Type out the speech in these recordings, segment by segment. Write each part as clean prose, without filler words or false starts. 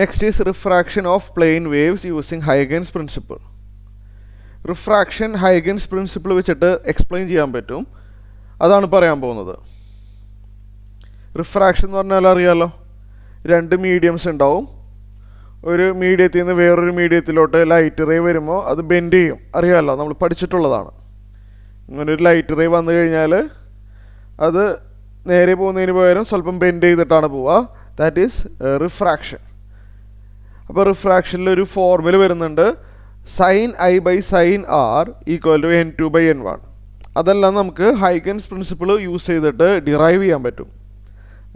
Next is refraction of plane waves using Huygens principle. Refraction Huygens principle വെച്ചിട്ട് explain ചെയ്യാൻ പറ്റും. അതാണ് പറയാൻ പോകുന്നത്. റിഫ്രാക്ഷൻ എന്ന് പറഞ്ഞാൽ അറിയാമല്ലോ, രണ്ട് മീഡിയംസ് ഉണ്ടാവും. ഒരു മീഡിയത്തിൽ നിന്ന് വേറൊരു മീഡിയത്തിലോട്ട് ലൈറ്റ് റേ വരുമ്പോൾ അത് ബെൻഡ് ചെയ്യും, അറിയാമല്ലോ, നമ്മൾ പഠിച്ചിട്ടുള്ളതാണ്. ഇങ്ങനെ ഒരു ലൈറ്റ് റേ വന്നു കഴിഞ്ഞാൽ അത് നേരെ പോകുന്നതിന് പകരം സ്വല്പം ബെൻഡ് ചെയ്തിട്ടാണ് പോവുക. That is refraction. അപ്പോൾ റിഫ്രാക്ഷനിലൊരു ഫോർമുല വരുന്നുണ്ട്, sine I by sine R equal to n2/n1. അതെല്ലാം നമുക്ക് ഹൈഗൻസ് പ്രിൻസിപ്പിൾ യൂസ് ചെയ്തിട്ട് ഡിറൈവ് ചെയ്യാൻ പറ്റും.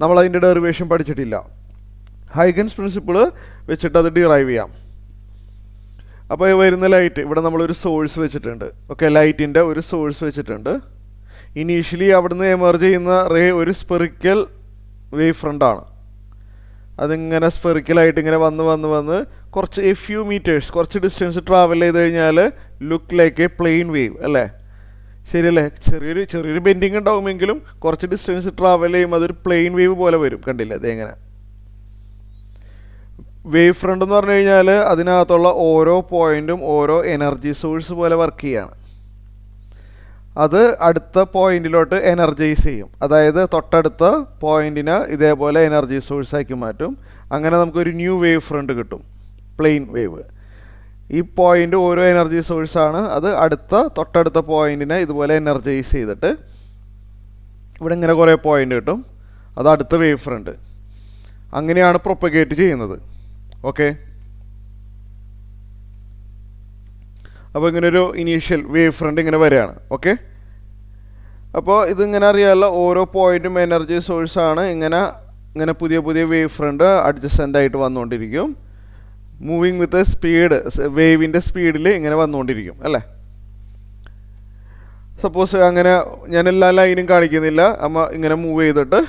നമ്മളതിൻ്റെ ഡെറിവേഷൻ പഠിച്ചിട്ടില്ല. ഹൈഗൻസ് പ്രിൻസിപ്പിൾ വെച്ചിട്ട് അത് ഡിറൈവ് ചെയ്യാം. അപ്പോൾ വരുന്ന ലൈറ്റ്, ഇവിടെ നമ്മളൊരു സോഴ്സ് വെച്ചിട്ടുണ്ട്. ഓക്കെ, ലൈറ്റിൻ്റെ ഒരു സോഴ്സ് വെച്ചിട്ടുണ്ട്. ഇനീഷ്യലി അവിടുന്ന് എമർജ് ചെയ്യുന്ന റേ ഒരു സ്പെറിക്കൽ വേവ് ഫ്രണ്ടാണ്. അതിങ്ങനെ സ്പെറിക്കലായിട്ട് ഇങ്ങനെ വന്ന് കുറച്ച് ഫ്യൂ മീറ്റേഴ്സ്, കുറച്ച് ഡിസ്റ്റൻസ് ട്രാവൽ ചെയ്ത് കഴിഞ്ഞാൽ look like A plane wave അല്ലേ? ശരിയല്ലേ? ചെറിയൊരു ബെൻഡിങ് ഉണ്ടാവുമെങ്കിലും കുറച്ച് ഡിസ്റ്റൻസ് ട്രാവൽ ചെയ്യുമ്പോൾ അതൊരു പ്ലെയിൻ വേവ് പോലെ വരും. കണ്ടില്ലേ അതെങ്ങനെ? വേവ് ഫ്രണ്ട് എന്ന് പറഞ്ഞു കഴിഞ്ഞാൽ അതിനകത്തുള്ള ഓരോ പോയിൻറ്റും ഓരോ എനർജി സോഴ്സ് പോലെ വർക്ക് ചെയ്യാണ്. അത് അടുത്ത പോയിന്റിലോട്ട് എനർജൈസ് ചെയ്യും. അതായത് തൊട്ടടുത്ത പോയിന്റിനെ ഇതേപോലെ എനർജി സോഴ്സാക്കി മാറ്റും. അങ്ങനെ നമുക്കൊരു ന്യൂ വേവ് ഫ്രണ്ട് കിട്ടും, പ്ലെയിൻ വേവ്. ഈ പോയിന്റ് ഓരോ എനർജി സോഴ്സാണ്. അത് തൊട്ടടുത്ത പോയിന്റിനെ ഇതുപോലെ എനർജൈസ് ചെയ്തിട്ട് ഇവിടെ ഇങ്ങനെ കുറേ പോയിന്റ് കിട്ടും. അത് അടുത്ത വേവ് ഫ്രണ്ട്. അങ്ങനെയാണ് പ്രൊപ്പഗേറ്റ് ചെയ്യുന്നത്. ഓക്കെ, അപ്പോൾ ഇങ്ങനൊരു ഇനീഷ്യൽ വേവ് ഫ്രണ്ട് ഇങ്ങനെ വരികയാണ്. ഓക്കെ, അപ്പോൾ ഇതിങ്ങനെ അറിയാമല്ലോ, ഓരോ പോയിൻറ്റും എനർജി സോഴ്സാണ്. ഇങ്ങനെ പുതിയ വേവ് ഫ്രണ്ട് അഡ്ജസ്റ്റൻ്റ് ആയിട്ട് വന്നുകൊണ്ടിരിക്കും. മൂവിങ് വിത്ത് സ്പീഡ്, വേവിൻ്റെ സ്പീഡിൽ ഇങ്ങനെ വന്നുകൊണ്ടിരിക്കും അല്ലേ? സപ്പോസ് അങ്ങനെ ഞാൻ എല്ലാ ലൈനും കാണിക്കുന്നില്ല. ഇങ്ങനെ മൂവ് ചെയ്തിട്ട്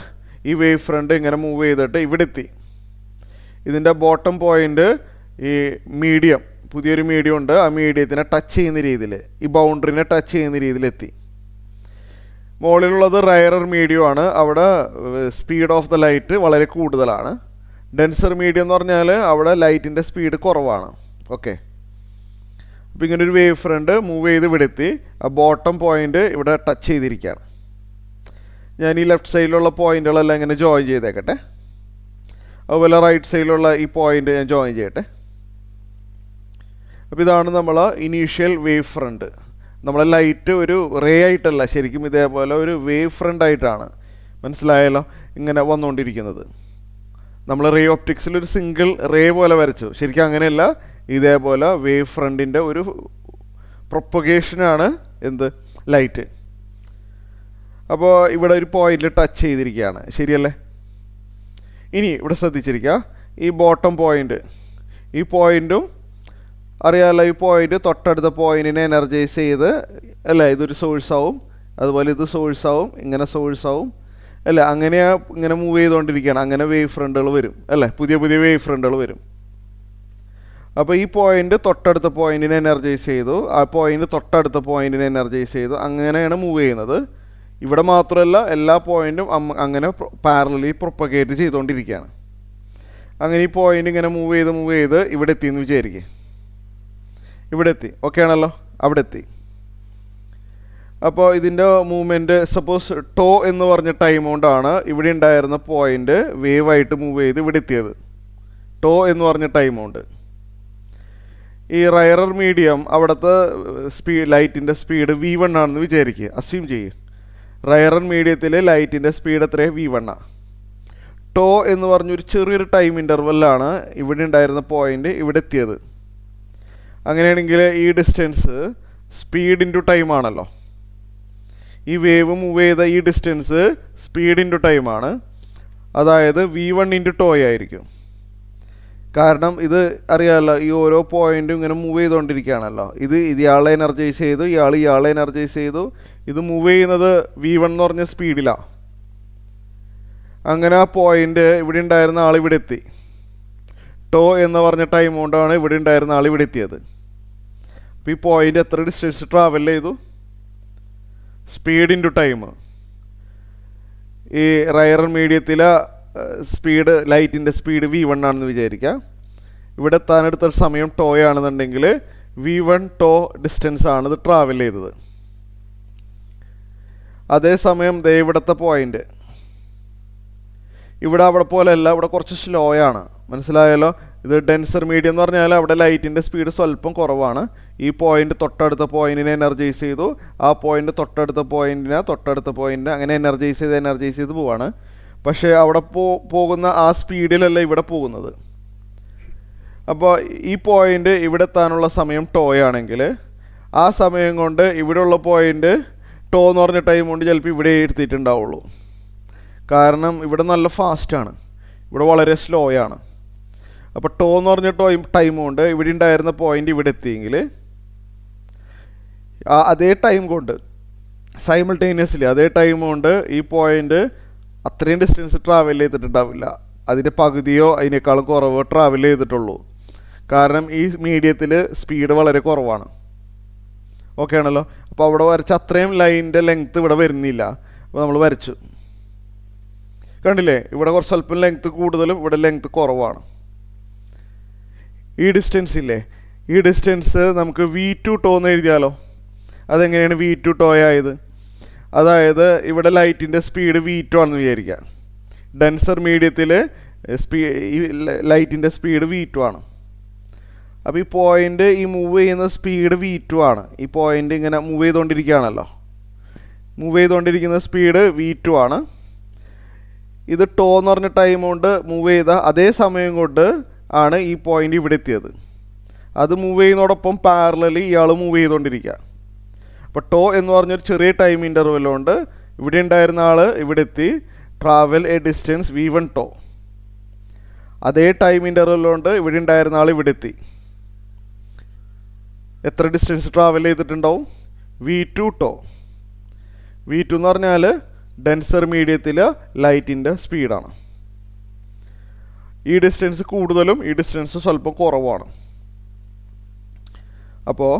ഈ വേവ് ഫ്രണ്ട് ഇങ്ങനെ മൂവ് ചെയ്തിട്ട് ഇവിടെ എത്തി. ഇതിൻ്റെ ബോട്ടം പോയിൻ്റ് ഈ മീഡിയം, പുതിയൊരു മീഡിയം ഉണ്ട്, ആ മീഡിയത്തിനെ ടച്ച് ചെയ്യുന്ന രീതിയിൽ, ഈ ബൗണ്ടറിനെ ടച്ച് ചെയ്യുന്ന രീതിയിലെത്തി. മുകളിലുള്ളത് റയറർ മീഡിയം ആണ്. അവിടെ സ്പീഡ് ഓഫ് ദ ലൈറ്റ് വളരെ കൂടുതലാണ്. ഡെൻസർ മീഡിയം എന്ന് പറഞ്ഞാൽ അവിടെ ലൈറ്റിൻ്റെ സ്പീഡ് കുറവാണ്. ഓക്കെ, അപ്പോൾ ഇങ്ങനൊരു വേവ് ഫ്രണ്ട് മൂവ് ചെയ്ത് ഇവിടെ എത്തി. ആ ബോട്ടം പോയിൻ്റ് ഇവിടെ ടച്ച് ചെയ്തിരിക്കുകയാണ്. ഞാൻ ഈ ലെഫ്റ്റ് സൈഡിലുള്ള പോയിൻ്റുകളെല്ലാം ഇങ്ങനെ ജോയിൻ ചെയ്തേക്കട്ടെ. അതുപോലെ റൈറ്റ് സൈഡിലുള്ള ഈ പോയിൻ്റ് ഞാൻ ജോയിൻ ചെയ്യട്ടെ. അപ്പോൾ ഇതാണ് നമ്മൾ ഇനീഷ്യൽ വേവ് ഫ്രണ്ട്. നമ്മളെ ലൈറ്റ് ഒരു റേ ആയിട്ടല്ല, ശരിക്കും ഇതേപോലെ ഒരു വേവ് ഫ്രണ്ട് ആയിട്ടാണ്, മനസ്സിലായല്ലോ, ഇങ്ങനെ വന്നുകൊണ്ടിരിക്കുന്നത്. നമ്മൾ റേ ഒപ്റ്റിക്സിൽ ഒരു സിംഗിൾ റേ പോലെ വരച്ചു. ശരിക്കും അങ്ങനെയല്ല, ഇതേപോലെ വേവ് ഫ്രണ്ടിൻ്റെ ഒരു പ്രൊപ്പഗേഷനാണ് എന്ത്, ലൈറ്റ്. അപ്പോൾ ഇവിടെ ഒരു പോയിന്റിൽ ടച്ച് ചെയ്തിരിക്കുകയാണ്, ശരിയല്ലേ? ഇനി ഇവിടെ ശ്രദ്ധിച്ചിരിക്കുക, ഈ ബോട്ടം പോയിന്റ്, ഈ പോയിന്റും അറിയാമല്ലോ, ഈ പോയിന്റ് തൊട്ടടുത്ത പോയിന്റിനെ എനർജൈസ് ചെയ്ത് അല്ലേ, ഇതൊരു സോഴ്സാവും, അതുപോലെ ഇത് സോഴ്സാവും, ഇങ്ങനെ സോഴ്സാവും അല്ലേ, ഇങ്ങനെ മൂവ് ചെയ്തുകൊണ്ടിരിക്കുകയാണ്. അങ്ങനെ വേവ് ഫ്രണ്ടുകൾ വരും അല്ലേ, പുതിയ വേവ് ഫ്രണ്ടുകൾ വരും. അപ്പോൾ ഈ പോയിന്റ് തൊട്ടടുത്ത പോയിന്റിനെ എനർജൈസ് ചെയ്തു, ആ പോയിന്റ് തൊട്ടടുത്ത പോയിന്റിനെ എനർജൈസ് ചെയ്തു. അങ്ങനെയാണ് മൂവ് ചെയ്യുന്നത്. ഇവിടെ മാത്രമല്ല, എല്ലാ പോയിന്റും അങ്ങനെ പാരലലി പ്രൊപ്പഗേറ്റ് ചെയ്തുകൊണ്ടിരിക്കുകയാണ്. അങ്ങനെ ഈ പോയിന്റ് ഇങ്ങനെ മൂവ് ചെയ്ത് ഇവിടെ എത്തിയെന്ന് വിചാരിക്കുക. ഇവിടെ എത്തി, ഓക്കെ ആണല്ലോ, അവിടെ എത്തി. അപ്പോൾ ഇതിൻ്റെ മൂവ്മെൻറ്റ് സപ്പോസ് ടോ എന്ന് പറഞ്ഞ ടൈം കൊണ്ടാണ് ഇവിടെ ഉണ്ടായിരുന്ന പോയിന്റ് വേവായിട്ട് മൂവ് ചെയ്ത് ഇവിടെ എത്തിയത്. ടോ എന്ന് പറഞ്ഞ ടൈം കൊണ്ട് ഈ റയറർ മീഡിയം അവിടുത്തെ ലൈറ്റിൻ്റെ സ്പീഡ് v1 ആണെന്ന് വിചാരിക്കുക, അസ്യൂം ചെയ്യും. റയറർ മീഡിയത്തിൽ ലൈറ്റിൻ്റെ സ്പീഡ് എത്രയാണ്? v1 ആണ്. ടോ എന്ന് പറഞ്ഞൊരു ചെറിയൊരു ടൈം ഇൻ്റർവെല്ലാണ് ഇവിടെ ഉണ്ടായിരുന്ന പോയിന്റ് ഇവിടെ എത്തിയത്. അങ്ങനെയാണെങ്കിൽ ഈ ഡിസ്റ്റൻസ് സ്പീഡ് ഇൻറ്റു ടൈം ആണല്ലോ. ഈ വേവ് മൂവ് ചെയ്ത ഈ ഡിസ്റ്റൻസ് സ്പീഡ് ഇൻറ്റു ടൈമാണ്. അതായത് v1 ഇൻറ്റു ടോ ആയിരിക്കും. കാരണം ഇത് അറിയാമല്ലോ, ഈ ഓരോ പോയിന്റും ഇങ്ങനെ മൂവ് ചെയ്തുകൊണ്ടിരിക്കുകയാണല്ലോ. ഇയാളെ എനർജൈസ് ചെയ്തു, ഇയാളെ എനർജൈസ് ചെയ്തു. ഇത് മൂവ് ചെയ്യുന്നത് v1 എന്ന് പറഞ്ഞ സ്പീഡിലാണ്. അങ്ങനെ ആ പോയിന്റ് ഇവിടെ ഉണ്ടായിരുന്ന ആൾ ഇവിടെ എത്തി. ടോ എന്ന് പറഞ്ഞ ടൈം കൊണ്ടാണ് ഇവിടെ ഉണ്ടായിരുന്ന ആൾ ഇവിടെ എത്തിയത്. അപ്പോൾ ഈ പോയിന്റ് എത്ര ഡിസ്റ്റൻസ് ട്രാവൽ ചെയ്തു? Speed into time. ഈ റയറർ മീഡിയത്തിലെ സ്പീഡ്, ലൈറ്റിൻ്റെ സ്പീഡ് v1 ആണെന്ന് വിചാരിക്കുക. ഇവിടെ എത്താനെടുത്ത സമയം ടോ ആണെന്നുണ്ടെങ്കിൽ v1 ടോ ഡിസ്റ്റൻസ് ആണ് ഇത് ട്രാവൽ ചെയ്തത്. അതേസമയം ദേ ഇവിടുത്തെ പോയിന്റ് ഇവിടെ അവിടെ പോലെയല്ല, ഇവിടെ കുറച്ച് സ്ലോ ആണ്. മനസ്സിലായല്ലോ? ഇത് ഡെൻസർ മീഡിയം എന്ന് പറഞ്ഞാൽ അവിടെ ലൈറ്റിൻ്റെ സ്പീഡ് സ്വല്പം കുറവാണ്. ഈ പോയിന്റ് തൊട്ടടുത്ത പോയിന്റിനെ എനർജൈസ് ചെയ്തു, ആ പോയിന്റ് തൊട്ടടുത്ത പോയിന്റിനെ അങ്ങനെ എനർജൈസ് ചെയ്ത് പോവാണ്. പക്ഷേ അവിടെ പോകുന്ന ആ സ്പീഡിലല്ല ഇവിടെ പോകുന്നത്. അപ്പോൾ ഈ പോയിന്റ് ഇവിടെ എത്താനുള്ള സമയം ടോ ആണെങ്കിൽ ആ സമയം കൊണ്ട് ഇവിടെയുള്ള പോയിന്റ് ടോ എന്ന് പറഞ്ഞ ടൈം കൊണ്ട് ചിലപ്പോൾ ഇവിടെ എത്തിയിട്ടുണ്ടാവുള്ളൂ. കാരണം ഇവിടെ നല്ല ഫാസ്റ്റാണ്, ഇവിടെ വളരെ സ്ലോ ആണ്. അപ്പോൾ ടോ എന്ന് പറഞ്ഞ ടൈം കൊണ്ട് ഇവിടെ ഉണ്ടായിരുന്ന പോയിന്റ് ഇവിടെ എത്തിയെങ്കിൽ അതേ ടൈം കൊണ്ട് സൈമിൾട്ടേനിയസ്ലി അതേ ടൈം കൊണ്ട് ഈ പോയിന്റ് അത്രയും ഡിസ്റ്റൻസ് ട്രാവൽ ചെയ്തിട്ടുണ്ടാവില്ല. അതിൻ്റെ പകുതിയോ അതിനേക്കാളും കുറവോ ട്രാവൽ ചെയ്തിട്ടുള്ളൂ. കാരണം ഈ മീഡിയത്തിൽ സ്പീഡ് വളരെ കുറവാണ്. ഓക്കെ ആണല്ലോ? അപ്പോൾ അവിടെ വരച്ച അത്രയും ലൈനിൻ്റെ ലെങ്ത്ത് ഇവിടെ വരുന്നില്ല. അപ്പോൾ നമ്മൾ വരച്ചു, കണ്ടില്ലേ? ഇവിടെ കുറച്ച് സ്വല്പം ലെങ്ത്ത് കൂടുതലും ഇവിടെ ലെങ്ത്ത് കുറവാണ്. ഈ ഡിസ്റ്റൻസ് ഇല്ലേ, ഈ ഡിസ്റ്റൻസ് നമുക്ക് v2 ടോ എന്ന് എഴുതിയാലോ? അതെങ്ങനെയാണ് v2 ടോ ആയത്? അതായത് ഇവിടെ ലൈറ്റിൻ്റെ സ്പീഡ് v2 ആണെന്ന് വിചാരിക്കുക. ഡെൻസർ മീഡിയത്തിൽ ഈ ലൈറ്റിൻ്റെ സ്പീഡ് v2 ആണ്. അപ്പോൾ ഈ പോയിന്റ് ഈ മൂവ് ചെയ്യുന്ന സ്പീഡ് v2 ആണ്. ഈ പോയിന്റ് ഇങ്ങനെ മൂവ് ചെയ്തുകൊണ്ടിരിക്കുകയാണല്ലോ, മൂവ് ചെയ്തുകൊണ്ടിരിക്കുന്ന സ്പീഡ് v2 ആണ്. ഇത് ടോ എന്ന് പറഞ്ഞ ടൈം കൊണ്ട് മൂവ് ചെയ്ത അതേ സമയം കൊണ്ട് ആണ് ഈ പോയിന്റ് ഇവിടെ എത്തിയത്. അത് മൂവ് ചെയ്യുന്നതോടൊപ്പം പാരലലി ഇയാൾ മൂവ് ചെയ്തുകൊണ്ടിരിക്കുക. അപ്പോൾ ടോ എന്ന് പറഞ്ഞൊരു ചെറിയ ടൈം ഇൻ്റർവെൽ കൊണ്ട് ഇവിടെ ഉണ്ടായിരുന്ന ആൾ ഇവിടെ എത്തി, travel a distance v1 tau. അതേ ടൈം ഇൻ്റർവെൽ കൊണ്ട് ഇവിടെ ഉണ്ടായിരുന്ന ആൾ ഇവിടെ എത്തി. എത്ര ഡിസ്റ്റൻസ് ട്രാവൽ ചെയ്തിട്ടുണ്ടാവും? v2 to. v2 എന്ന് പറഞ്ഞാൽ ഡെൻസർ മീഡിയത്തിൽ ലൈറ്റിൻ്റെ സ്പീഡാണ്. ഈ ഡിസ്റ്റൻസ് കൂടുതലും ഈ ഡിസ്റ്റൻസ് സ്വല്പം കുറവാണ്. അപ്പോൾ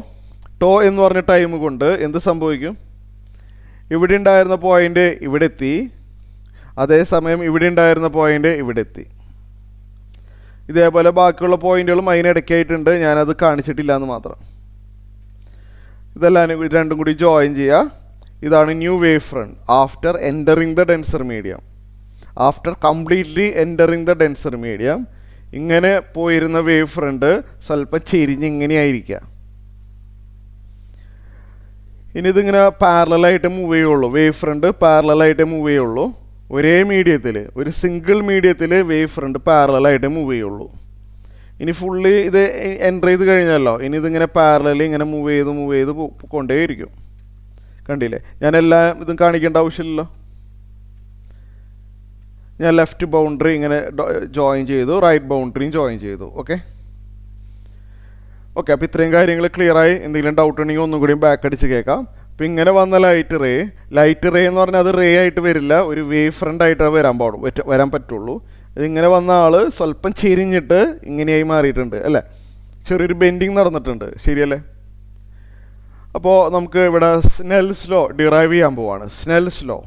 ടോ എന്ന് പറഞ്ഞ ടൈം കൊണ്ട് എന്ത് സംഭവിക്കും? ഇവിടെ ഉണ്ടായിരുന്ന പോയിന്റ് ഇവിടെ എത്തി, അതേസമയം ഇവിടെ ഉണ്ടായിരുന്ന പോയിന്റ് ഇവിടെ എത്തി. ഇതേപോലെ ബാക്കിയുള്ള പോയിന്റുകളും അതിനിടയ്ക്കായിട്ടുണ്ട്, ഞാനത് കാണിച്ചിട്ടില്ല എന്ന് മാത്രം. ഇതെല്ലാം രണ്ടും കൂടി ജോയിൻ ചെയ്യുക. ഇതാണ് new wave front after entering the denser medium. After completely entering the denser medium ഇങ്ങനെ പോയിരുന്ന വേവ് ഫ്രണ്ട് സ്വല്പം ചെരിഞ്ഞ് ഇങ്ങനെയായിരിക്കുക. ഇനി ഇതിങ്ങനെ പാരലായിട്ട് മൂവ് ചെയ്യുള്ളൂ. വേവ് ഫ്രണ്ട് പാരലായിട്ട് മൂവ് ചെയ്യുള്ളൂ. ഒരേ മീഡിയത്തിൽ, ഒരു സിംഗിൾ മീഡിയത്തിൽ വേവ് ഫ്രണ്ട് പാരലായിട്ട് മൂവ് ചെയ്യുള്ളൂ. ഇനി ഫുള്ളി ഇത് എൻ്റർ ചെയ്ത് കഴിഞ്ഞല്ലോ, ഇനി ഇതിങ്ങനെ പാരലലി ഇങ്ങനെ മൂവ് ചെയ്ത് കൊണ്ടേയിരിക്കും. കണ്ടില്ലേ? ഞാൻ എല്ലാം ഇതും കാണിക്കേണ്ട ആവശ്യമില്ലല്ലോ. ഞാൻ ലെഫ്റ്റ് ബൗണ്ടറി ഇങ്ങനെ ജോയിൻ ചെയ്തു, റൈറ്റ് ബൗണ്ടറിയും ജോയിൻ ചെയ്തു. ഓക്കെ, അപ്പോൾ ഇത്രയും കാര്യങ്ങൾ ക്ലിയറായി. എന്തെങ്കിലും ഡൗട്ട് ഉണ്ടെങ്കിൽ ഒന്നും കൂടിയും ബാക്ക് അടിച്ച് കേൾക്കാം. അപ്പോൾ ഇങ്ങനെ വന്ന ലൈറ്റ് റേ എന്ന് പറഞ്ഞാൽ അത് റേ ആയിട്ട് വരില്ല, ഒരു വേവ് ഫ്രണ്ട് ആയിട്ട് വരാൻ പറ്റുള്ളൂ. ഇതിങ്ങനെ വന്ന ആൾ സ്വല്പം ചെരിഞ്ഞിട്ട് ഇങ്ങനെയായി മാറിയിട്ടുണ്ട് അല്ലേ? ചെറിയൊരു ബെൻഡിങ് നടന്നിട്ടുണ്ട്, ശരിയല്ലേ? അപ്പോൾ നമുക്ക് ഇവിടെ സ്നെൽസ് ലോ ഡിറൈവ് ചെയ്യാൻ പോവാണ്. Snell's law.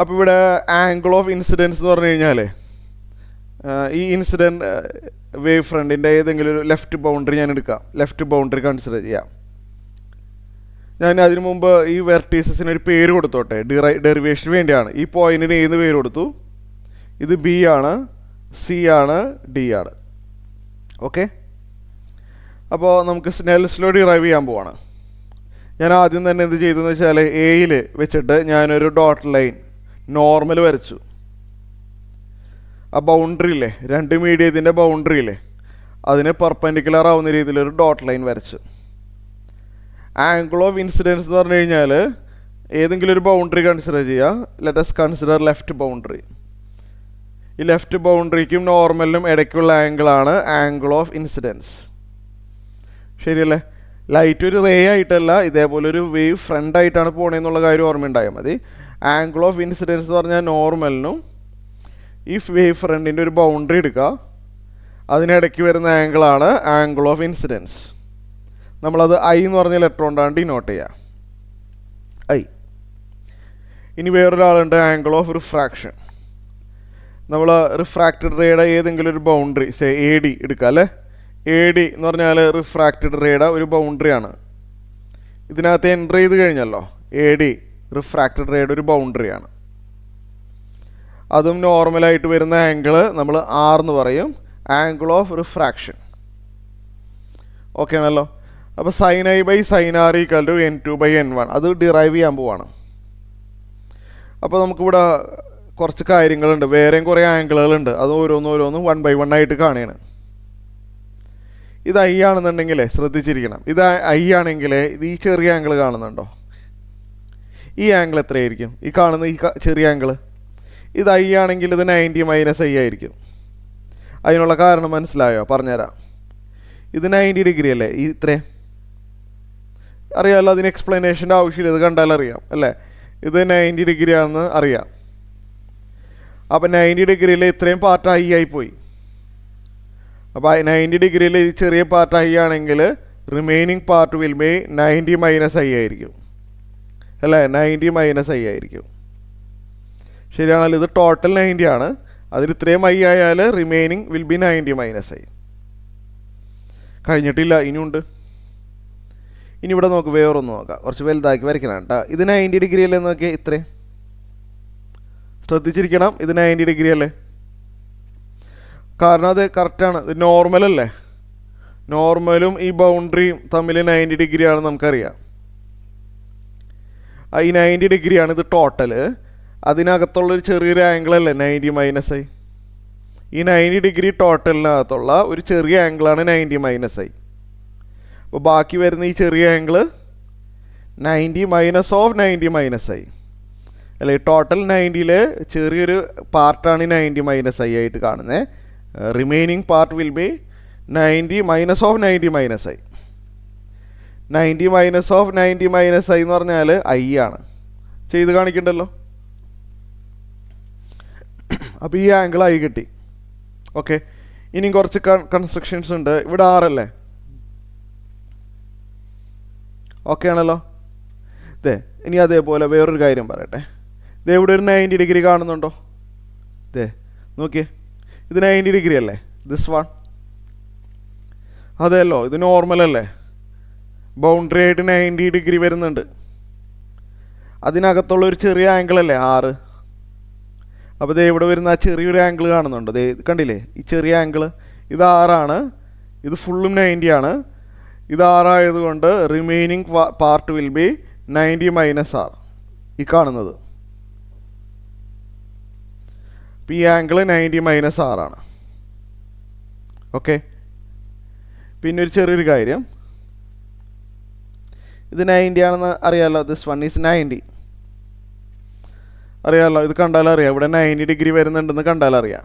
അപ്പോൾ ഇവിടെ ആംഗിൾ ഓഫ് ഇൻസിഡൻസ് എന്ന് പറഞ്ഞു കഴിഞ്ഞാൽ ഈ ഇൻസിഡൻറ്റ് വേവ് ഫ്രണ്ടിൻ്റെ ഏതെങ്കിലും ഒരു ലെഫ്റ്റ് ബൗണ്ടറി ഞാൻ എടുക്കാം. ലെഫ്റ്റ് ബൗണ്ടറി കൺസിഡർ ചെയ്യാം. ഞാൻ അതിനു മുമ്പ് ഈ വെർട്ടീസസിന് ഒരു പേര് കൊടുത്തോട്ടെ, ഡെറിവേഷന് വേണ്ടിയാണ്. ഈ പോയിന്റിന് ഏത് പേര് കൊടുത്തു? ഇത് ബി ആണ്, സി ആണ്, ഡി ആണ്. ഓക്കെ, അപ്പോൾ നമുക്ക് സ്നെൽസ് ലോ ഡിറൈവ് ചെയ്യാൻ പോവാണ്. ഞാൻ ആദ്യം തന്നെ എന്ത് ചെയ്തു എന്ന് വെച്ചാൽ എയിൽ വെച്ചിട്ട് ഞാനൊരു ഡോട്ട് ലൈൻ നോർമൽ വരച്ചു. ആ ബൗണ്ടറി ഇല്ലേ, രണ്ട് മീഡിയത്തിൻ്റെ ബൗണ്ടറി ഇല്ലേ, അതിന് പെർപെൻഡിക്കുലർ ആവുന്ന രീതിയിലൊരു ഡോട്ട് ലൈൻ വരച്ചു. ആംഗിൾ ഓഫ് ഇൻസിഡൻസ് എന്ന് പറഞ്ഞു കഴിഞ്ഞാൽ ഏതെങ്കിലും ഒരു ബൗണ്ടറി കൺസിഡർ ചെയ്യുക. Let us consider left boundary. ഈ ലെഫ്റ്റ് ബൗണ്ടറിക്കും നോർമലിനും ഇടയ്ക്കുള്ള ആംഗിളാണ് ആംഗിൾ ഓഫ് ഇൻസിഡൻസ്. ശരിയല്ലേ? ലൈറ്റ് ഒരു റേ ആയിട്ടല്ല, ഇതേപോലെ ഒരു വേവ് ഫ്രണ്ട് ആയിട്ടാണ് പോകണമെന്നുള്ള കാര്യം ഓർമ്മയുണ്ടായാൽ മതി. ആംഗിൾ ഓഫ് ഇൻസിഡൻസ് എന്ന് പറഞ്ഞാൽ നോർമലിനും ഈ വേവ് ഫ്രണ്ടിൻ്റെ ഒരു ബൗണ്ടറി എടുക്കുക, അതിനിടയ്ക്ക് വരുന്ന ആംഗിളാണ് ആംഗിൾ ഓഫ് ഇൻസിഡൻസ്. നമ്മളത് ഐ എന്ന് പറഞ്ഞ ലെറ്റർ കൊണ്ടാണ് ഡിനോട്ട് ചെയ്യുക, ഐ. ഇനി വേറൊരാളുണ്ട് ആംഗിൾ ഓഫ് റിഫ്രാക്ഷൻ. നമ്മൾ റിഫ്രാക്റ്റഡ് റേയുടെ ഏതെങ്കിലും ഒരു ബൗണ്ടറി എ ഡി എടുക്കുക അല്ലേ? AD എന്ന് പറഞ്ഞാൽ റിഫ്രാക്റ്റഡ് റേയുടെ ഒരു ബൗണ്ടറിയാണ്. ഇതിനകത്ത് എൻ്റർ ചെയ്ത് കഴിഞ്ഞല്ലോ. AD റിഫ്രാക്റ്റഡ് റേയുടെ ഒരു ബൗണ്ടറിയാണ്. അതും നോർമലായിട്ട് വരുന്ന ആംഗിൾ നമ്മൾ R എന്ന് പറയും, ആംഗിൾ ഓഫ് റിഫ്രാക്ഷൻ. ഓക്കെ ആണല്ലോ. അപ്പോൾ sin I by sin R equal to N2/N1 അത് ഡിറൈവ് ചെയ്യാൻ പോവാണ്. അപ്പോൾ നമുക്കിവിടെ കുറച്ച് കാര്യങ്ങളുണ്ട്, വേറെയും കുറേ ആംഗിളുകളുണ്ട്. അത് ഓരോന്നും 1 by 1 ആയിട്ട് കാണുകയാണ്. ഇത് I ആണെന്നുണ്ടെങ്കിൽ ശ്രദ്ധിച്ചിരിക്കണം. ഇത് I ആണെങ്കിൽ ഇത് ഈ ചെറിയ ആംഗിൾ കാണുന്നുണ്ടോ? ഈ ആംഗിൾ എത്രയായിരിക്കും? ഈ കാണുന്ന ഈ ചെറിയ ആംഗിൾ ഇത് I ആണെങ്കിൽ ഇത് 90 - I ആയിരിക്കും. അതിനുള്ള കാരണം മനസ്സിലായോ? പറഞ്ഞുതരാം. ഇത് 90 ഡിഗ്രി അല്ലേ, ഈ ഇത്രയും അറിയാമല്ലോ. അതിന് എക്സ്പ്ലനേഷൻ്റെ ആവശ്യമില്ല, ഇത് കണ്ടാൽ അറിയാം അല്ലേ. ഇത് 90 ഡിഗ്രി ആണെന്ന് അറിയാം. അപ്പം 90 ഡിഗ്രിയിൽ ഇത്രയും പാർട്ട് I ആയിപ്പോയി. അപ്പോൾ 90 ഡിഗ്രിയിൽ ഈ ചെറിയ പാർട്ട് I ആണെങ്കിൽ remaining part will be 90 - I ആയിരിക്കും അല്ലേ. 90 - I ആയിരിക്കും. ശരിയാണല്ലോ. ഇത് ടോട്ടൽ 90 ആണ്. അതിൽ ഇത്രയും I ആയാൽ റിമൈനിങ് വിൽ ബി 90 - I. കഴിഞ്ഞിട്ടില്ല, ഇനിയുണ്ട്. ഇനി ഇവിടെ നമുക്ക് വേറൊന്ന് നോക്കാം. കുറച്ച് വലുതാക്കി വരയ്ക്കണം കേട്ടോ. ഇത് 90 ഡിഗ്രി അല്ലേ നോക്കിയാൽ ഇത്രയും ശ്രദ്ധിച്ചിരിക്കണം. ഇത് 90 ഡിഗ്രി അല്ലേ, കാരണം അത് കറക്റ്റാണ്. ഇത് നോർമൽ അല്ലേ. നോർമലും ഈ ബൗണ്ടറിയും തമ്മിൽ 90 ഡിഗ്രി ആണെന്ന് നമുക്കറിയാം. ഈ 90 ഡിഗ്രിയാണ് ഇത് ടോട്ടൽ. അതിനകത്തുള്ളൊരു ചെറിയൊരു ആംഗിൾ അല്ലേ 90 - I. ഈ 90 ഡിഗ്രി ടോട്ടലിനകത്തുള്ള ഒരു ചെറിയ ആംഗിളാണ് 90 - I. അപ്പോൾ ബാക്കി വരുന്ന ഈ ചെറിയ ആംഗിൾ 90 - I അല്ലേ. ടോട്ടൽ 90-ൽ ചെറിയൊരു പാർട്ടാണ് 90 - I ആയിട്ട് കാണുന്നത്. Remaining part will be 90 - I. 90 - I എന്ന് പറഞ്ഞാൽ I ആണ്. ചെയ്ത് കാണിക്കണ്ടല്ലോ. അപ്പോൾ ഈ ആംഗിൾ I കിട്ടി. ഓക്കെ. ഇനിയും കുറച്ച് കൺസ്ട്രക്ഷൻസ് ഉണ്ട്. ഇവിടെ R അല്ലേ. ഓക്കെ ആണല്ലോ. ഇനി അതേപോലെ വേറൊരു കാര്യം പറയട്ടെ. ഇവിടെ ഒരു 90 ഡിഗ്രി കാണുന്നുണ്ടോ? നോക്കിയേ, ഇത് 90 ഡിഗ്രി അല്ലേ. ദിസ് വൺ അതെയല്ലോ. ഇത് നോർമൽ അല്ലേ. ബൗണ്ടറി ആയിട്ട് 90 ഡിഗ്രി വരുന്നുണ്ട്. അതിനകത്തുള്ള ഒരു ചെറിയ ആംഗിൾ അല്ലേ R. അപ്പോൾ ഇവിടെ വരുന്ന ആ ചെറിയൊരു ആംഗിൾ കാണുന്നുണ്ട്. കണ്ടില്ലേ ഈ ചെറിയ ആംഗിൾ? ഇത് R ആണ്. ഇത് ഫുള്ളും 90 ആണ്. ഇത് R ആയതുകൊണ്ട് remaining part will be 90 - R ഈ കാണുന്നത്. ഈ ആംഗിൾ 90 - R ആണ്. ഓക്കെ. പിന്നെ ഒരു ചെറിയൊരു കാര്യം, ഇത് 90 ആണെന്ന് അറിയാമല്ലോ. ദിസ് വൺ ഈസ് 90 അറിയാമല്ലോ. ഇത് കണ്ടാലറിയാം. ഇവിടെ 90 ഡിഗ്രി വരുന്നുണ്ടെന്ന് കണ്ടാലറിയാം.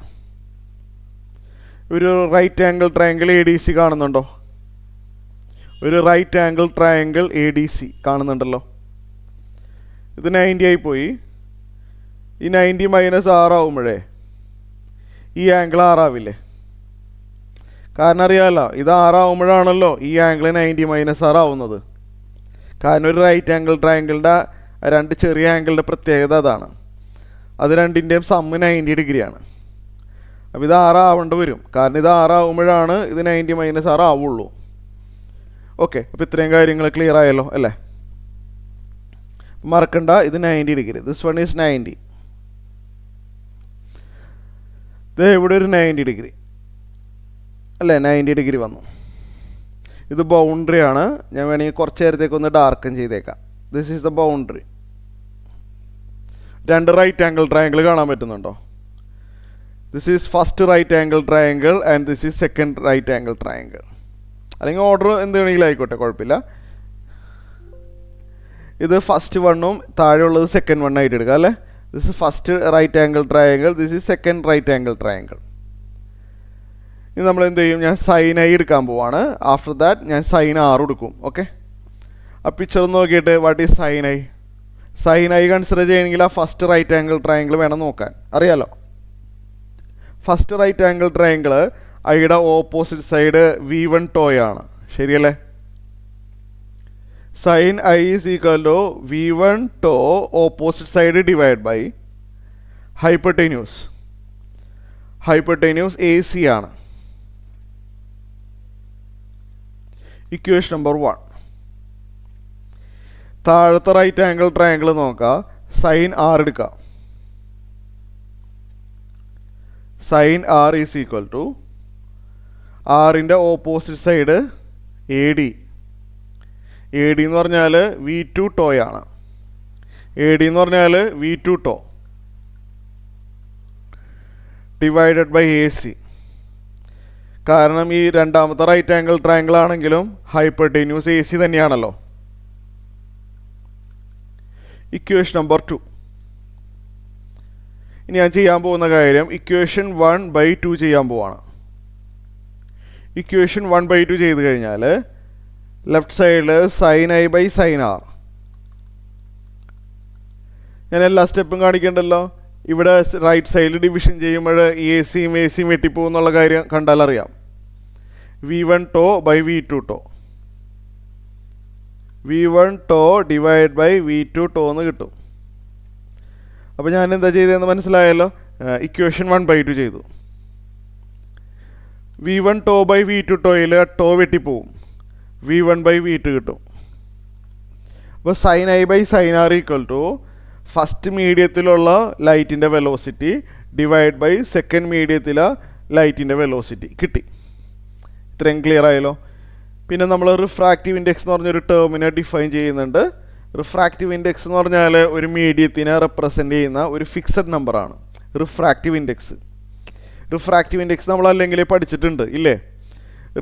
ഒരു റൈറ്റ് ആംഗിൾ ട്രയാങ്കിൾ ADC കാണുന്നുണ്ടോ? ഒരു റൈറ്റ് ആംഗിൾ ട്രയാങ്കിൾ ADC കാണുന്നുണ്ടല്ലോ. ഇത് 90 ആയിപ്പോയി. ഈ 90 - R ആവുമ്പോഴേ ഈ ആംഗിൾ R ആവില്ലേ? കാരണം അറിയാമല്ലോ, ഇത് R ആവുമ്പോഴാണല്ലോ ഈ ആംഗിൾ 90 - R ആവുന്നത്. കാരണം ഒരു റൈറ്റ് ആംഗിൾ ട്രയാങ്കിളിൻ്റെ രണ്ട് ചെറിയ ആംഗിളിൻ്റെ പ്രത്യേകത അതാണ്. അത് രണ്ടിൻ്റെയും സമ്മ് 90 ഡിഗ്രിയാണ്. അപ്പോൾ ഇത് R ആവേണ്ടി വരും. കാരണം ഇത് R ആവുമ്പോഴാണ് ഇത് 90 - R ആവുള്ളൂ. ഓക്കെ. അപ്പോൾ ഇത്രയും കാര്യങ്ങൾ ക്ലിയർ ആയല്ലോ അല്ലേ. മറക്കണ്ട, ഇത് 90 ഡിഗ്രി. This one is 90. ഇവിടെ ഒരു 90 ഡിഗ്രി അല്ലേ. 90 ഡിഗ്രി വന്നു. ഇത് ബൗണ്ടറി ആണ്. ഞാൻ വേണമെങ്കിൽ കുറച്ച് നേരത്തേക്ക് ഒന്ന് ഡാർക്കൻ ചെയ്തേക്കാം. This is the boundary. രണ്ട് റൈറ്റ് ആംഗിൾ ട്രയാങ്കിൾ കാണാൻ പറ്റുന്നുണ്ടോ? This is first right angle triangle and this is second right angle triangle. അല്ലെങ്കിൽ ഓർഡർ എന്ത് വേണമെങ്കിലും ആയിക്കോട്ടെ, കുഴപ്പമില്ല. ഇത് ഫസ്റ്റ് വണ്ണും താഴെയുള്ളത് സെക്കൻഡ് വണ്ണായിട്ട് എടുക്കുക അല്ലേ. This is first right angle triangle, this is second right angle triangle. ഇനി നമ്മൾ എന്ത് ചെയ്യും? ഞാൻ sin I എടുക്കാൻ പോവാണ്. ആഫ്റ്റർ ദാറ്റ് ഞാൻ sin R എടുക്കും. ഓക്കെ. ആ പിക്ചർ നോക്കിയിട്ട് what is sin I? sin I consider ചെയ്യണമെങ്കിൽ ആ ഫസ്റ്റ് റൈറ്റ് ആംഗിൾ ട്രയാങ്കിൾ വേണം നോക്കാൻ. അറിയാലോ, ഫസ്റ്റ് റൈറ്റ് ആംഗിൾ ട്രയാങ്കിൾ ഐയുടെ ഓപ്പോസിറ്റ് സൈഡ് V1 ടോയാണ്. ശരിയല്ലേ? sin I is equal to V1 to opposite side divided by hypotenuse AC ആണ്. Equation number 1. താഴത്തെ റൈറ്റ് ആംഗിൾ ട്രയാങ്കിൾ നോക്കുക. സൈൻ ആർ എടുക്കുക. Sine R is equal to ആറിൻ്റെ opposite side A D. A D എന്ന് പറഞ്ഞാൽ V2 ടോയാണ്. A D എന്ന് പറഞ്ഞാൽ V2 ടോ ഡിവൈഡഡ് ബൈ എ സി. കാരണം ഈ രണ്ടാമത്തെ റൈറ്റ് ആംഗിൾ ട്രയാങ്കിൾ ആണെങ്കിലും ഹൈപ്പർടെന്യൂസ് എ സി തന്നെയാണല്ലോ. Equation number 2. ഇനി ഞാൻ ചെയ്യാൻ പോകുന്ന കാര്യം ഇക്വേഷൻ 1/2 ചെയ്യാൻ പോവാണ്. ഇക്വേഷൻ 1/2 ചെയ്ത് കഴിഞ്ഞാൽ ലെഫ്റ്റ് സൈഡിൽ sine I by sine R. ഞാൻ എല്ലാ സ്റ്റെപ്പും കാണിക്കണ്ടല്ലോ. ഇവിടെ റൈറ്റ് സൈഡിൽ ഡിവിഷൻ ചെയ്യുമ്പോൾ എ സിയും എ സിയും വെട്ടിപ്പോകുന്നുള്ള കാര്യം കണ്ടാൽ അറിയാം. V1 to by V2 tau. V1 tau divide by V2 tau എന്ന് കിട്ടും. അപ്പോൾ ഞാൻ എന്താ ചെയ്തതെന്ന് മനസ്സിലായല്ലോ. ഇക്വേഷൻ 1/2 ചെയ്തു. V1 ടോ ബൈ V2 ടോയിൽ ടോ വെട്ടിപ്പോവും. V1 ബൈ V2 കിട്ടും. അപ്പോൾ sine I by sine R equal to first മീഡിയത്തിലുള്ള ലൈറ്റിൻ്റെ വെലോസിറ്റി ഡിവൈഡ് ബൈ സെക്കൻഡ് മീഡിയത്തിലെ ലൈറ്റിൻ്റെ വെലോസിറ്റി കിട്ടി. ഇത്രയും ക്ലിയർ ആയല്ലോ. പിന്നെ നമ്മൾ റിഫ്രാക്റ്റീവ് ഇൻഡെക്സ് എന്ന് പറഞ്ഞൊരു ടേമിനെ ഡിഫൈൻ ചെയ്യുന്നുണ്ട്. റിഫ്രാക്റ്റീവ് ഇൻഡെക്സ് എന്ന് പറഞ്ഞാൽ ഒരു മീഡിയത്തിനെ റെപ്രസെൻ്റ് ചെയ്യുന്ന ഒരു ഫിക്സഡ് നമ്പറാണ് റിഫ്രാക്റ്റീവ് ഇൻഡെക്സ്. റിഫ്രാക്റ്റീവ് ഇൻഡെക്സ് നമ്മൾ അല്ലെങ്കിൽ പഠിച്ചിട്ടുണ്ട് ഇല്ലേ.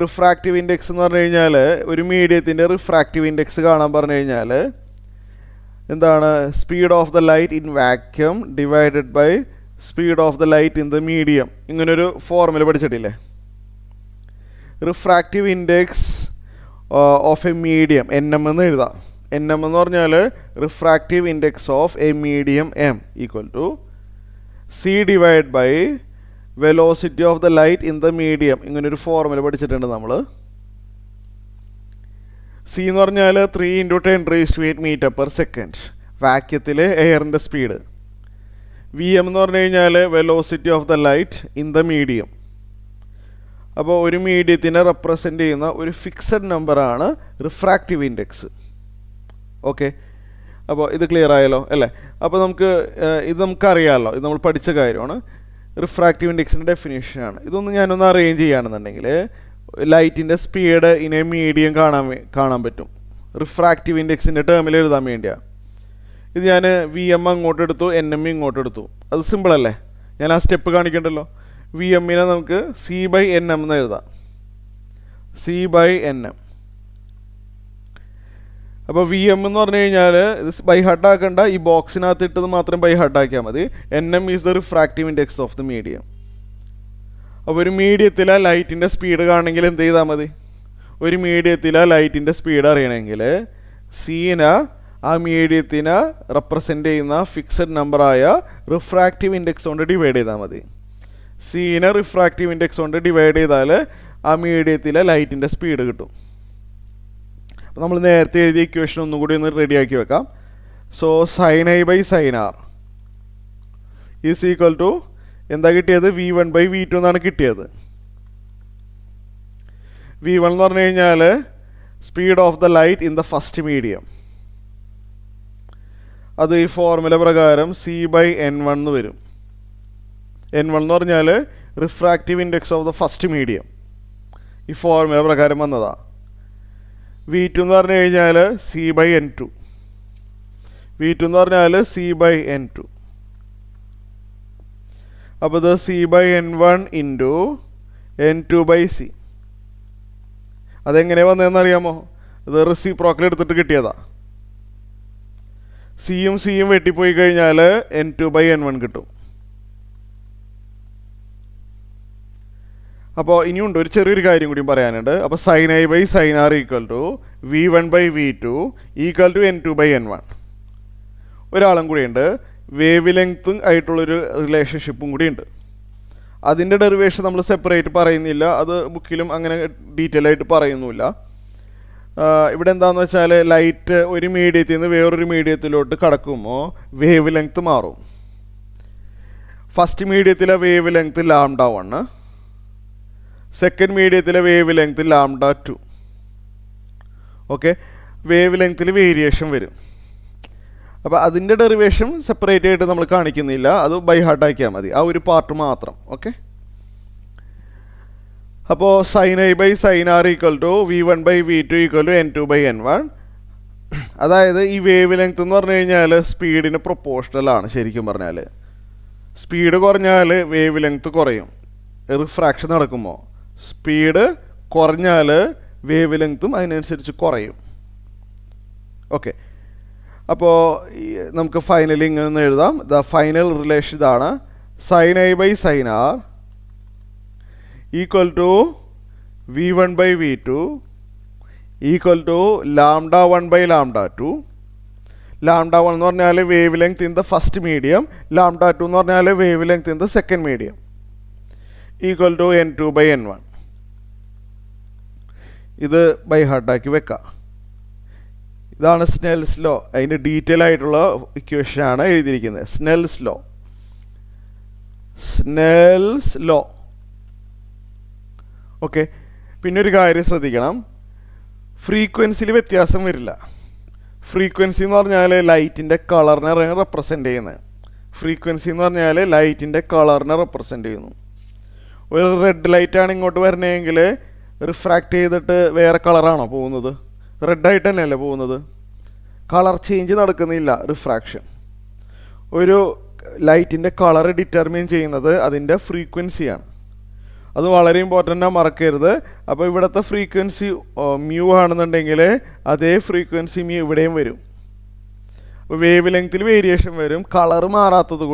റിഫ്രാക്റ്റീവ് ഇൻഡെക്സ് എന്ന് പറഞ്ഞു കഴിഞ്ഞാൽ ഒരു മീഡിയത്തിൻ്റെ റിഫ്രാക്റ്റീവ് ഇൻഡെക്സ് കാണാൻ പറഞ്ഞു കഴിഞ്ഞാൽ എന്താണ്, speed of the light in vacuum divided by speed of the light in the medium. ഇങ്ങനൊരു ഫോർമുല പഠിച്ചിട്ടില്ലേ. Refractive index of a medium NM എന്ന് എഴുതാം. NM എന്ന് പറഞ്ഞാൽ refractive index of a medium M equal to C divide by velocity of the light in the medium. ഇങ്ങനൊരു formula പഠിച്ചിട്ടുണ്ട് നമ്മൾ. C എന്ന് പറഞ്ഞാൽ 3 × 10⁸ മീറ്റർ പെർ സെക്കൻഡ്, വാക്യത്തിൽ എയറിൻ്റെ സ്പീഡ്. VM എന്ന് പറഞ്ഞു കഴിഞ്ഞാൽ velocity of the light in the medium. അപ്പോൾ ഒരു മീഡിയത്തിനെ റെപ്രസെൻ്റ് ചെയ്യുന്ന ഒരു ഫിക്സഡ് നമ്പറാണ് റിഫ്രാക്റ്റീവ് ഇൻഡെക്സ്. ഓക്കെ, അപ്പോൾ ഇത് ക്ലിയർ ആയല്ലോ അല്ലേ. അപ്പോൾ ഇത് നമുക്കറിയാമല്ലോ, ഇത് നമ്മൾ പഠിച്ച കാര്യമാണ്. റിഫ്രാക്റ്റീവ് ഇൻഡെക്സിൻ്റെ ഡെഫിനേഷനാണ്. ഇതൊന്ന് ഞാനൊന്ന് അറേഞ്ച് ചെയ്യുകയാണെന്നുണ്ടെങ്കിൽ ലൈറ്റിൻ്റെ സ്പീഡ് ഇനെ മീഡിയം കാണാൻ പറ്റും. റിഫ്രാക്റ്റീവ് ഇൻഡെക്സിൻ്റെ ടേമിൽ എഴുതാൻ വേണ്ടിയാണ്. ഇത് ഞാൻ VM അങ്ങോട്ട് എടുത്തു, NM ഇങ്ങോട്ട് എടുത്തു. അത് സിമ്പിളല്ലേ. ഞാൻ ആ സ്റ്റെപ്പ് കാണിക്കണ്ടല്ലോ. VMനെ നമുക്ക് C/NM എന്ന് എഴുതാം. C/NM. അപ്പോൾ VM എന്ന് പറഞ്ഞു കഴിഞ്ഞാൽ ഇത് ബൈ ഹാർട്ട് ആക്കണ്ട, ഈ ബോക്സിനകത്ത് ഇട്ടത് മാത്രം ബൈ ഹാർട്ട് ആക്കിയാൽ മതി. NM is the refractive index of the medium. അപ്പോൾ ഒരു മീഡിയത്തിലെ ലൈറ്റിൻ്റെ സ്പീഡ് കാണണമെങ്കിൽ എന്ത് ചെയ്താൽ മതി? ഒരു മീഡിയത്തിലെ ലൈറ്റിൻ്റെ സ്പീഡ് അറിയണമെങ്കിൽ സീനെ ആ മീഡിയത്തിനെ റെപ്രസെൻ്റ് ചെയ്യുന്ന ഫിക്സഡ് നമ്പറായ റിഫ്രാക്റ്റീവ് ഇൻഡെക്സ് കൊണ്ട് ഡിവൈഡ് ചെയ്താൽ മതി. സീനെ റിഫ്രാക്റ്റീവ് ഇൻഡെക്സ് കൊണ്ട് ഡിവൈഡ് ചെയ്താൽ ആ മീഡിയത്തിലെ ലൈറ്റിൻ്റെ സ്പീഡ് കിട്ടും. അപ്പോൾ നമ്മൾ നേരത്തെ എഴുതിയ ഇക്വേഷൻ ഒന്നും കൂടി ഒന്ന് റെഡിയാക്കി വെക്കാം. So sine I by sine R is equal to എന്താ കിട്ടിയത്? V1/V2 എന്നാണ് കിട്ടിയത്. V1 എന്ന് പറഞ്ഞു കഴിഞ്ഞാൽ speed of the light in the first medium. അത് ഈ ഫോർമുല പ്രകാരം C/N1 എന്ന് വരും. N1 എന്ന് പറഞ്ഞാൽ refractive index of the first medium. ഈ ഫോർമുല പ്രകാരം വന്നതാ. V2 എന്ന് പറഞ്ഞു കഴിഞ്ഞാൽ C/N2. V2 എന്ന് പറഞ്ഞാൽ C/N2. അപ്പോൾ ഇത് C/N1 ഇൻറ്റു N2/C. അതെങ്ങനെയാണ് വന്നതെന്ന് അറിയാമോ? ഇത് റെസിപ്രോക്കൽ എടുത്തിട്ട് കിട്ടിയതാ. സിയും വെട്ടിപ്പോയി കഴിഞ്ഞാൽ N2/N1 കിട്ടും. അപ്പോൾ ഇനിയുണ്ട് ഒരു ചെറിയൊരു കാര്യം കൂടി പറയാനുണ്ട്. അപ്പോൾ sine I by sine R equal to V1/V2 equal to N2/N1. ഒരാളും കൂടിയുണ്ട്, വേവ് ലെങ്ത്തും ആയിട്ടുള്ളൊരു റിലേഷൻഷിപ്പും കൂടി ഉണ്ട്. അതിൻ്റെ ഡെറിവേഷൻ നമ്മൾ സെപ്പറേറ്റ് പറയുന്നില്ല, അത് ബുക്കിലും അങ്ങനെ ഡീറ്റെയിൽ ആയിട്ട് പറയുന്നില്ല. ഇവിടെ എന്താണെന്ന് വെച്ചാൽ ലൈറ്റ് ഒരു മീഡിയത്തിൽ നിന്ന് വേറൊരു മീഡിയത്തിലോട്ട് കടക്കുമ്പോൾ വേവ് ലെങ്ത്ത് മാറും. ഫസ്റ്റ് മീഡിയത്തിലെ വേവ് ലെങ്ത്ത് λ1, സെക്കൻഡ് മീഡിയത്തിലെ വേവ് ലെങ്ത്ത് λ2. ഓക്കെ, വേവ് ലെങ്ത്തിൽ വേരിയേഷൻ വരും. അപ്പോൾ അതിൻ്റെ ഡെറിവേഷൻ സെപ്പറേറ്റ് ആയിട്ട് നമ്മൾ കാണിക്കുന്നില്ല, അത് ബൈ ഹാർട്ട് ആക്കിയാൽ മതി, ആ ഒരു പാർട്ട് മാത്രം. ഓക്കെ, അപ്പോൾ sine I by sine R equal to V1 by V2 equal to N2 by N1. അതായത് ഈ വേവ് ലെങ്ത് എന്ന് പറഞ്ഞു കഴിഞ്ഞാൽ സ്പീഡിന് പ്രൊപ്പോർഷണലാണ്. ശരിക്കും പറഞ്ഞാൽ സ്പീഡ് കുറഞ്ഞാൽ വേവ് ലെങ്ത് കുറയും. റിഫ്രാക്ഷൻ നടക്കുമ്പോൾ സ്പീഡ് കുറഞ്ഞാൽ വേവ് ലെങ്ത്തും അതിനനുസരിച്ച് കുറയും. ഓക്കെ, അപ്പോൾ നമുക്ക് ഫൈനലി ഇങ്ങനെ എഴുതാം. ദ ഫൈനൽ റിലേഷൻ ഇതാണ്: sine I by sine R equal to V1 by V2 equal to λ1 by λ2. λ1 എന്ന് പറഞ്ഞാൽ wave length in the first medium, λ2 എന്ന് പറഞ്ഞാൽ wave length in the second medium, equal to N2 by N1. ഇത് by ഹാർട്ടാക്കി വെക്കാം. ഇതാണ് Snell's law. അതിൻ്റെ detail ആയിട്ടുള്ള ഇക്വേഷനാണ് എഴുതിയിരിക്കുന്നത്. Snell's law. ഓക്കെ, പിന്നെ ഒരു കാര്യം ശ്രദ്ധിക്കണം, ഫ്രീക്വൻസിയിൽ വ്യത്യാസം വരില്ല. ഫ്രീക്വൻസി എന്ന് പറഞ്ഞാൽ ലൈറ്റിൻ്റെ കളറിനെ റെപ്രസെൻ്റ് ചെയ്യുന്നത്. ഫ്രീക്വൻസി എന്ന് പറഞ്ഞാൽ ലൈറ്റിൻ്റെ കളറിനെ റെപ്രസെൻ്റ് ചെയ്യുന്നു. ഒരു റെഡ് ലൈറ്റാണ് ഇങ്ങോട്ട് വരണമെങ്കിൽ റിഫ്രാക്റ്റ് ചെയ്തിട്ട് വേറെ കളറാണോ പോകുന്നത്? റെഡായിട്ട് തന്നെയല്ലേ പോകുന്നത്. കളർ ചേഞ്ച് നടക്കുന്നില്ല, റിഫ്രാക്ഷൻ. ഒരു ലൈറ്റിൻ്റെ കളർ ഡിറ്റർമിൻ ചെയ്യുന്നത് അതിൻ്റെ ഫ്രീക്വൻസിയാണ്. അത് വളരെ ഇമ്പോർട്ടൻ്റ്, മറക്കരുത്. അപ്പോൾ ഇവിടുത്തെ ഫ്രീക്വൻസി മ്യൂ ആണെന്നുണ്ടെങ്കിൽ അതേ ഫ്രീക്വൻസി മ്യൂ ഇവിടെയും വരും. അപ്പോൾ വേവ് ലെങ്ത്തിൽ വേരിയേഷൻ വരും. കളർ മാറാത്തത്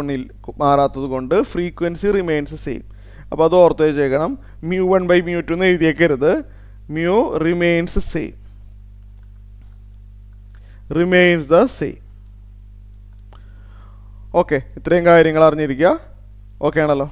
കൊണ്ട് ഫ്രീക്വൻസി റിമെയിൻസ് സെയിം. അപ്പോൾ അത് ഓർത്ത് വെച്ചേക്കണം. μ1 ബൈ μ2 എന്ന് എഴുതിയേക്കരുത്. Mu remains same, remains the same. Okay, ഇത്രയും കാര്യങ്ങൾ അറിഞ്ഞിരിക്കുക. ഓക്കെ ആണല്ലോ.